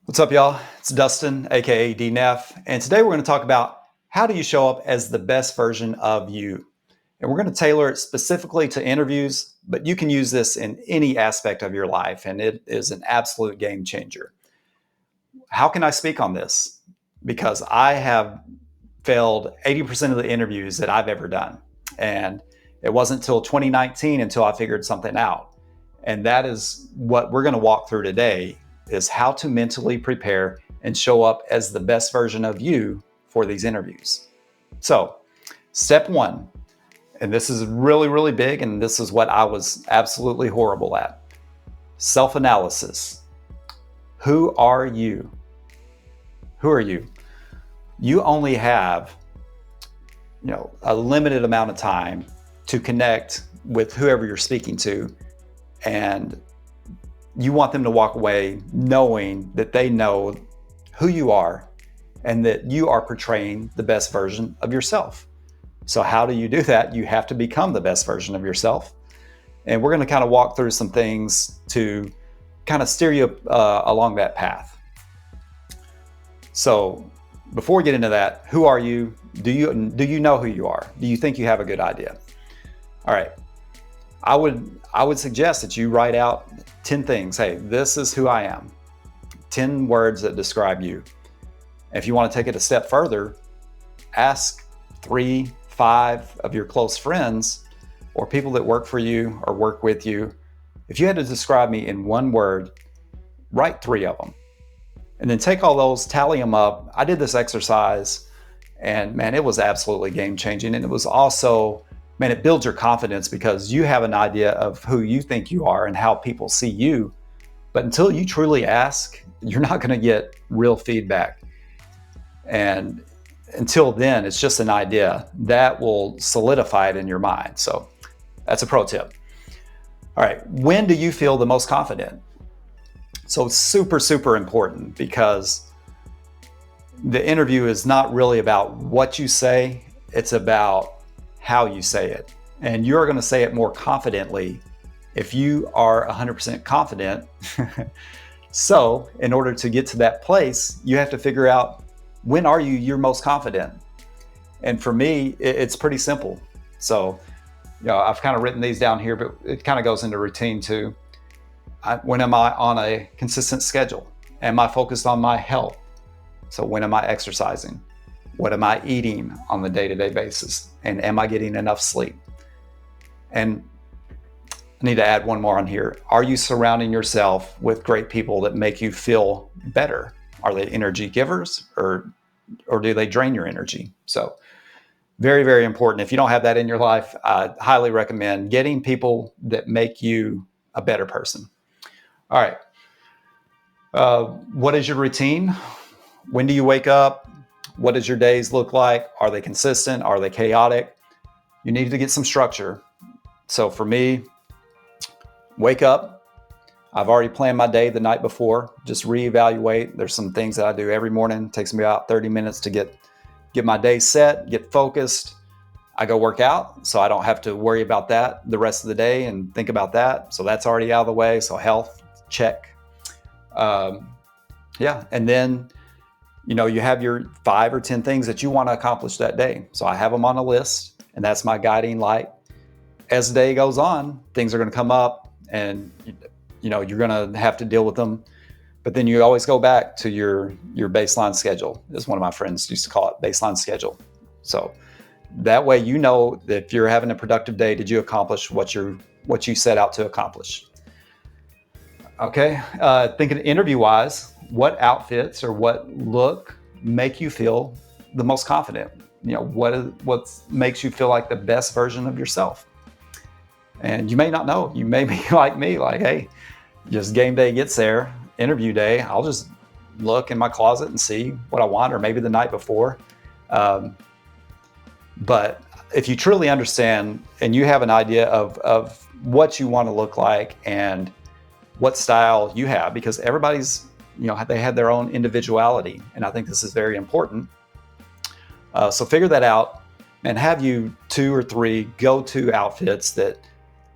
What's up, y'all? It's Dustin, aka DNF, and today we're going to talk about how do you show up as the best version of you. And we're going to tailor it specifically to interviews, but you can use this in any aspect of your life, and it is an absolute game changer. How can I speak on this? Because I have failed 80% of the interviews that I've ever done. And it wasn't until 2019 until I figured something out. And that is what we're going to walk through today is how to mentally prepare and show up as the best version of you for these interviews. So, step one, and this is really, really big, and this is what I was absolutely horrible at. Self-analysis. Who are you? Who are you? You only have, a limited amount of time to connect with whoever you're speaking to, and you want them to walk away knowing that they know who you are and that you are portraying the best version of yourself. So how do you do that? You have to become the best version of yourself. And we're going to kind of walk through some things to kind of steer you along that path. So before we get into that, who are you? Do you know who you are? Do you think you have a good idea? All right. I would suggest that you write out 10 things. Hey, this is who I am. 10 words that describe you. If you want to take it a step further, ask 3, 5 of your close friends or people that work for you or work with you. If you had to describe me in one word, write 3 of them. And then take all those, tally them up. I did this exercise and man, it was absolutely game changing. And it was also, man, it builds your confidence because you have an idea of who you think you are and how people see you. But until you truly ask, you're not going to get real feedback. And until then, it's just an idea that will solidify it in your mind. So that's a pro tip. All right. When do you feel the most confident? So it's super, super important because the interview is not really about what you say. It's about how you say it. And you're going to say it more confidently if you are 100% confident. So in order to get to that place, you have to figure out when are you your most confident? And for me, it's pretty simple. So, I've kind of written these down here, but it kind of goes into routine too. When am I on a consistent schedule? Am I focused on my health? So when am I exercising? What am I eating on the day-to-day basis? And am I getting enough sleep? And I need to add one more on here. Are you surrounding yourself with great people that make you feel better? Are they energy givers or do they drain your energy? So very, very important. If you don't have that in your life, I highly recommend getting people that make you a better person. All right. What is your routine? When do you wake up? What does your days look like? Are they consistent? Are they chaotic? You need to get some structure. So for me, wake up. I've already planned my day the night before. Just reevaluate. There's some things that I do every morning. It takes me about 30 minutes to get my day set, get focused. I go work out, so I don't have to worry about that the rest of the day and think about that. So that's already out of the way. So health, check. And then you have your 5 or 10 things that you want to accomplish that day. So I have them on a list, and that's my guiding light. As the day goes on, things are going to come up, and you're going to have to deal with them. But then you always go back to your baseline schedule, as one of my friends used to call it, baseline schedule. So that way that if you're having a productive day, did you accomplish what you set out to accomplish? Okay, thinking interview-wise, what outfits or what look make you feel the most confident? What makes you feel like the best version of yourself? And you may not know. You may be like me, like, hey, just game day gets there, interview day, I'll just look in my closet and see what I want, or maybe the night before. But if you truly understand and you have an idea of what you want to look like and what style you have, because everybody's, they have their own individuality. And I think this is very important. So figure that out and have you 2 or 3 go-to outfits that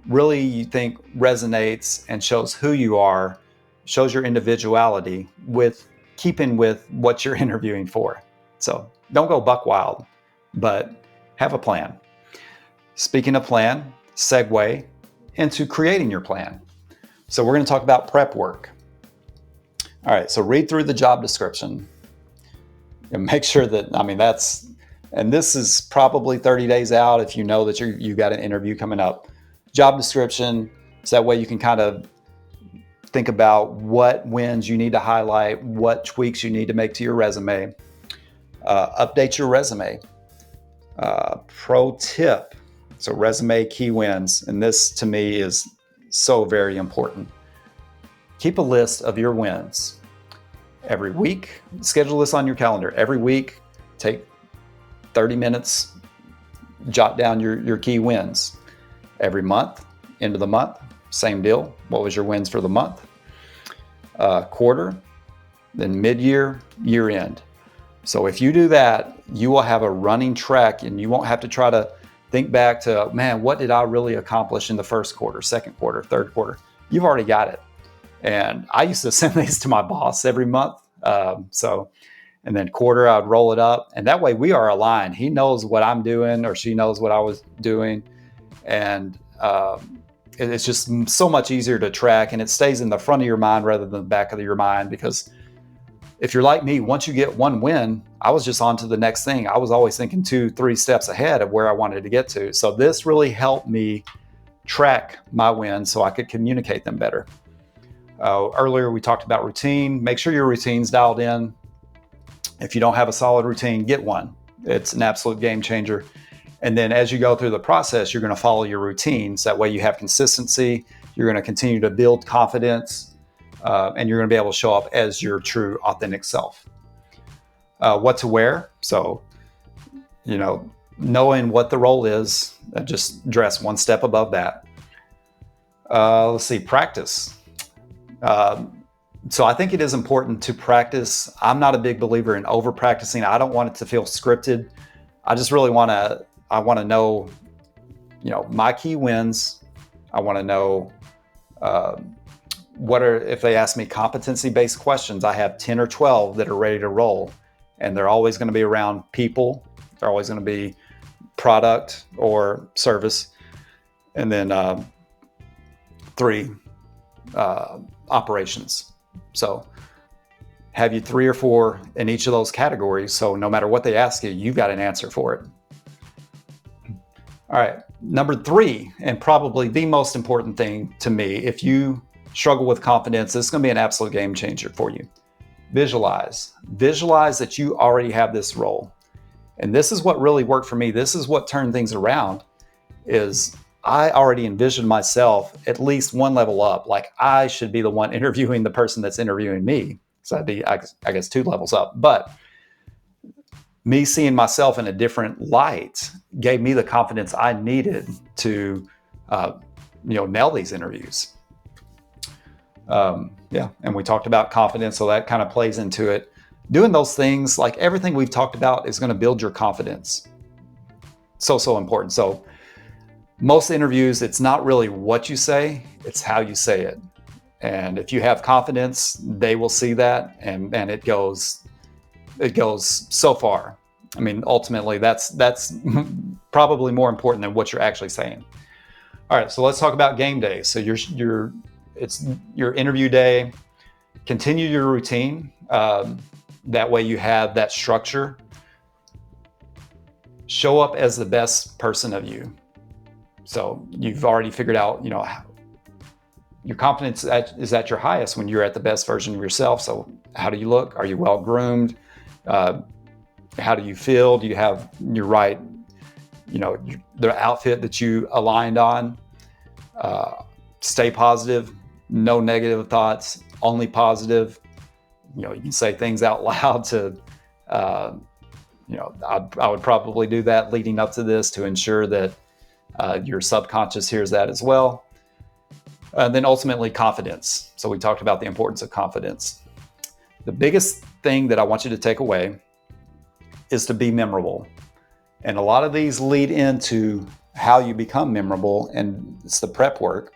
really you think resonates and shows who you are, shows your individuality with keeping with what you're interviewing for. So don't go buck wild, but have a plan. Speaking of plan, segue into creating your plan. So we're going to talk about prep work. All right, so read through the job description and make sure that, and this is probably 30 days out if you know that you got an interview coming up. Job description, so that way you can kind of think about what wins you need to highlight, what tweaks you need to make to your resume. Update your resume. Pro tip, so resume key wins, and this to me is so very important. Keep a list of your wins. Every week, schedule this on your calendar. Every week, take 30 minutes, jot down your key wins. Every month, end of the month, same deal. What was your wins for the month? Quarter, then mid-year, year-end. So if you do that, you will have a running track and you won't have to try to think back to, man, what did I really accomplish in the first quarter, second quarter, third quarter? You've already got it. And I used to send these to my boss every month. And then quarter, I'd roll it up. And that way we are aligned. He knows what I'm doing or she knows what I was doing. And it's just so much easier to track, and it stays in the front of your mind rather than the back of your mind, because if you're like me, once you get one win, I was just on to the next thing. I was always thinking 2-3 steps ahead of where I wanted to get to. So this really helped me track my wins so I could communicate them better. Earlier, we talked about routine. Make sure your routine's dialed in. If you don't have a solid routine, get one. It's an absolute game changer. And then as you go through the process, you're going to follow your routines. That way you have consistency. You're going to continue to build confidence. And you're going to be able to show up as your true, authentic self. What to wear. So, knowing what the role is, just dress one step above that. Let's see, practice. So I think it is important to practice. I'm not a big believer in over practicing. I don't want it to feel scripted. I just really want to know, my key wins. I want to know, if they ask me competency-based questions, I have 10 or 12 that are ready to roll, and they're always going to be around people. They're always going to be product or service. And then 3, operations. So have you 3 or 4 in each of those categories. So no matter what they ask you, you've got an answer for it. All right. Number 3, and probably the most important thing to me, if you struggle with confidence, this is going to be an absolute game changer for you. Visualize that you already have this role. And this is what really worked for me. This is what turned things around, is I already envisioned myself at least one level up. Like I should be the one interviewing the person that's interviewing me. So I'd be, I guess, 2 levels up. But me seeing myself in a different light gave me the confidence I needed to, nail these interviews. And we talked about confidence, so that kind of plays into it. Doing those things, like everything we've talked about, is going to build your confidence. So important. So most interviews, it's not really what you say, it's how you say it. And if you have confidence, they will see that, and it goes so far. I mean, ultimately, that's probably more important than what you're actually saying. All right, so let's talk about game day. So it's your interview day. Continue your routine. That way you have that structure. Show up as the best person of you. So you've already figured out, your confidence is at your highest when you're at the best version of yourself. So how do you look? Are you well groomed? How do you feel? Do you have your right, the outfit that you aligned on? Stay positive, no negative thoughts, only positive. You can say things out loud to, I would probably do that leading up to this to ensure that your subconscious hears that as well. Then ultimately confidence. So we talked about the importance of confidence. The biggest thing that I want you to take away is to be memorable. And a lot of these lead into how you become memorable, and it's the prep work.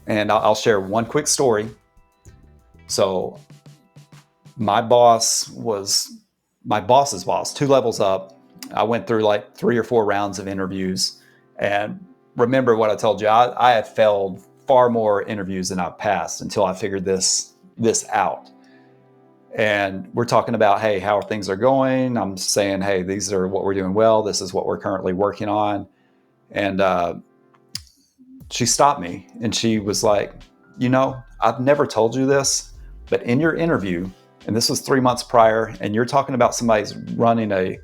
And I'll share one quick story. So my boss was my boss's boss, 2 levels up. I went through like 3 or 4 rounds of interviews. And remember what I told you, I had failed far more interviews than I've passed until I figured this out. And we're talking about, hey, how things are going. I'm saying, hey, these are what we're doing well. This is what we're currently working on. And she stopped me and she was like, I've never told you this, but in your interview, and this was 3 months prior, and you're talking about somebody's running a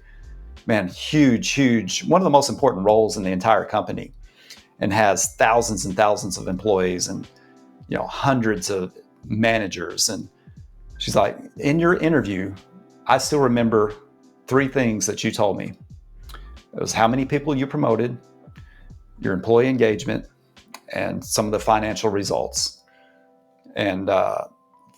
huge, one of the most important roles in the entire company, and has thousands and thousands of employees and hundreds of managers. And she's like, in your interview, I still remember 3 things that you told me. It was how many people you promoted, your employee engagement, and some of the financial results. And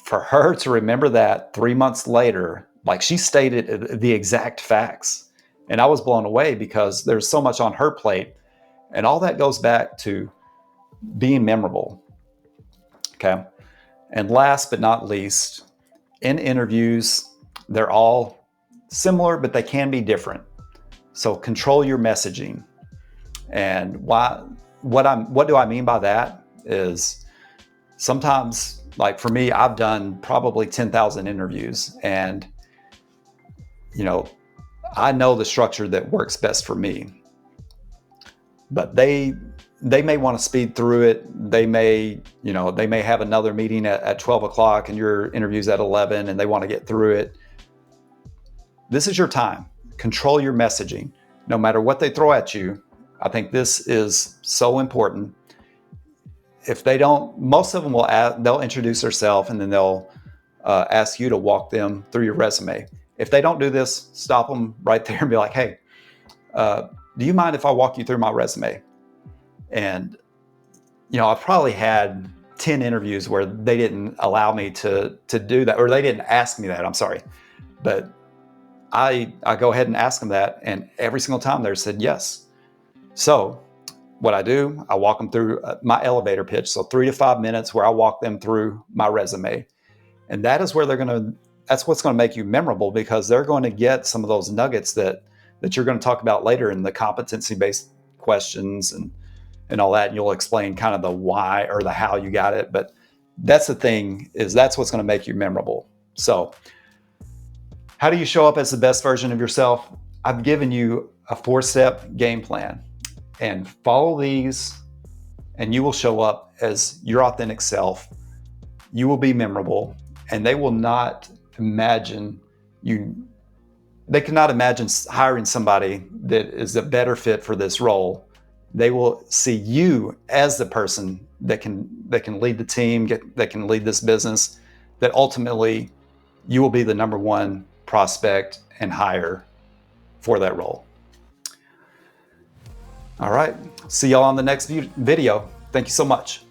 for her to remember that 3 months later, like she stated the exact facts. And I was blown away because there's so much on her plate. And all that goes back to being memorable. Okay. And last but not least, in interviews, they're all similar, but they can be different. So control your messaging. And what do I mean by that is sometimes, like for me, I've done probably 10,000 interviews, and I know the structure that works best for me. But they may want to speed through it. They may have another meeting at 12 o'clock and your interview's at 11 and they want to get through it. This is your time. Control your messaging. No matter what they throw at you, I think this is so important. If they don't, most of them they'll introduce themselves and then they'll ask you to walk them through your resume. If they don't do this, stop them right there and be like, hey, do you mind if I walk you through my resume? And, I've probably had 10 interviews where they didn't allow me to do that, or they didn't ask me that, I'm sorry. But I go ahead and ask them that, and every single time they said yes. So what I do, I walk them through my elevator pitch. So 3 to 5 minutes where I walk them through my resume. And that is where that's what's going to make you memorable, because they're going to get some of those nuggets that you're going to talk about later in the competency-based questions and all that. And you'll explain kind of the why or the how you got it. But that's the thing, is that's what's going to make you memorable. So how do you show up as the best version of yourself? I've given you a 4-step game plan, and follow these and you will show up as your authentic self. You will be memorable, and they will not imagine they cannot imagine hiring somebody that is a better fit for this role. They will see you as the person that can lead the team, that can lead this business, that ultimately you will be the number 1 prospect and hire for that role. All right. See y'all on the next video. Thank you so much.